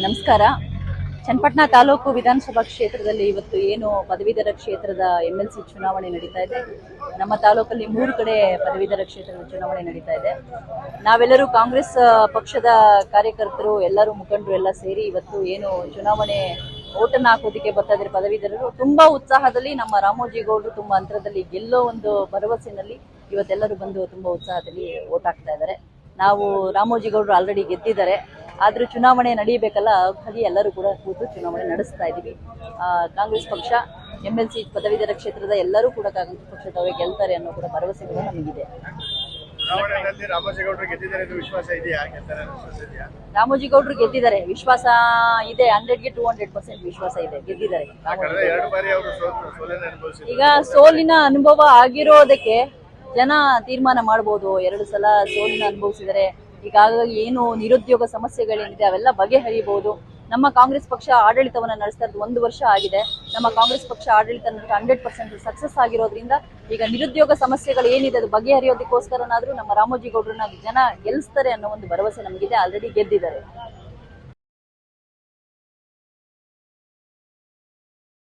ನಮಸ್ಕಾರ. ಚನ್ನಪಟ್ಟಣ ತಾಲೂಕು ವಿಧಾನಸಭಾ ಕ್ಷೇತ್ರದಲ್ಲಿ ಇವತ್ತು ಏನು ಪದವೀಧರ ಕ್ಷೇತ್ರದ MLC ಚುನಾವಣೆ ನಡೀತಾ ಇದೆ. ನಮ್ಮ ತಾಲೂಕಲ್ಲಿ 3 ಕಡೆ ಪದವೀಧರ ಕ್ಷೇತ್ರದ ಚುನಾವಣೆ ನಡೀತಾ ಇದೆ. ನಾವೆಲ್ಲರೂ ಕಾಂಗ್ರೆಸ್ ಪಕ್ಷದ ಕಾರ್ಯಕರ್ತರು, ಎಲ್ಲರೂ ಮುಖಂಡರು ಎಲ್ಲ ಸೇರಿ ಇವತ್ತು ಏನು ಚುನಾವಣೆ ಓಟನ್ನು ಹಾಕೋದಕ್ಕೆ ಬರ್ತಾ ಇದ್ದಾರೆ ಪದವೀಧರರು. ತುಂಬಾ ಉತ್ಸಾಹದಲ್ಲಿ ನಮ್ಮ ರಾಮೋಜಿ ಗೌಡರು ತುಂಬಾ ಅಂತರದಲ್ಲಿ ಗೆಲ್ಲೋ ಒಂದು ಭರವಸೆನಲ್ಲಿ ಇವತ್ತೆಲ್ಲರೂ ಬಂದು ತುಂಬಾ ಉತ್ಸಾಹದಲ್ಲಿ ಓಟ್ ಹಾಕ್ತಾ ಇದ್ದಾರೆ. ನಾವು ರಾಮೋಜಿ ಗೌಡರು ಆಲ್ರೆಡಿ ಗೆದ್ದಿದ್ದಾರೆ, ಆದ್ರೂ ಚುನಾವಣೆ ನಡೆಯಬೇಕಲ್ಲ, ಹಾಗಾಗಿ ಎಲ್ಲರೂ ಕೂಡ ಕೂತು ಚುನಾವಣೆ ನಡೆಸ್ತಾ ಇದ್ದೀವಿ. ಕಾಂಗ್ರೆಸ್ ಪಕ್ಷ MLC ಪದವೀಧರ ಕ್ಷೇತ್ರದ ಎಲ್ಲರೂ ಕೂಡ ಕಾಂಗ್ರೆಸ್ ಪಕ್ಷದವರೇ ಗೆಲ್ತಾರೆ ಅನ್ನೋ ಕೂಡ ಭರವಸೆ ಕೂಡ ನಮಗಿದೆ. ರಾಮೋಜಿ ಗೌಡರು ಗೆದ್ದಿದ್ದಾರೆ, ವಿಶ್ವಾಸ ಇದೆ. 100ಗೆ 200% ವಿಶ್ವಾಸ ಇದೆ, ಗೆದ್ದಿದ್ದಾರೆ. ಈಗ ಸೋಲಿನ ಅನುಭವ ಆಗಿರೋದಕ್ಕೆ ಜನ ತೀರ್ಮಾನ ಮಾಡಬಹುದು. 2 ಸಲ ಸೋಲಿನ ಅನುಭವಿಸಿದರೆ ಈಗಾಗಲೇ ಏನು ನಿರುದ್ಯೋಗ ಸಮಸ್ಯೆಗಳೇನಿದೆ ಅವೆಲ್ಲ ಬಗೆಹರಿಯಬಹುದು. ನಮ್ಮ ಕಾಂಗ್ರೆಸ್ ಪಕ್ಷ ಆಡಳಿತವನ್ನ ನಡೆಸ್ತಾ ಇರೋದು 1 ವರ್ಷ ಆಗಿದೆ. ನಮ್ಮ ಕಾಂಗ್ರೆಸ್ ಪಕ್ಷ ಆಡಳಿತ 100% ಸಕ್ಸಸ್ ಆಗಿರೋದ್ರಿಂದ ಈಗ ನಿರುದ್ಯೋಗ ಸಮಸ್ಯೆಗಳು ಏನಿದೆ ಅದು ಬಗೆಹರಿಯೋದಕ್ಕೋಸ್ಕರನಾದ್ರೂ ನಮ್ಮ ರಾಮೋಜಿ ಗೌಡ್ರನ್ನ ಜನ ಗೆಲ್ಲಿಸ್ತಾರೆ ಅನ್ನೋ ಒಂದು ಭರವಸೆ ನಮಗಿದೆ. ಆಲ್ರೆಡಿ ಗೆದ್ದಿದ್ದಾರೆ.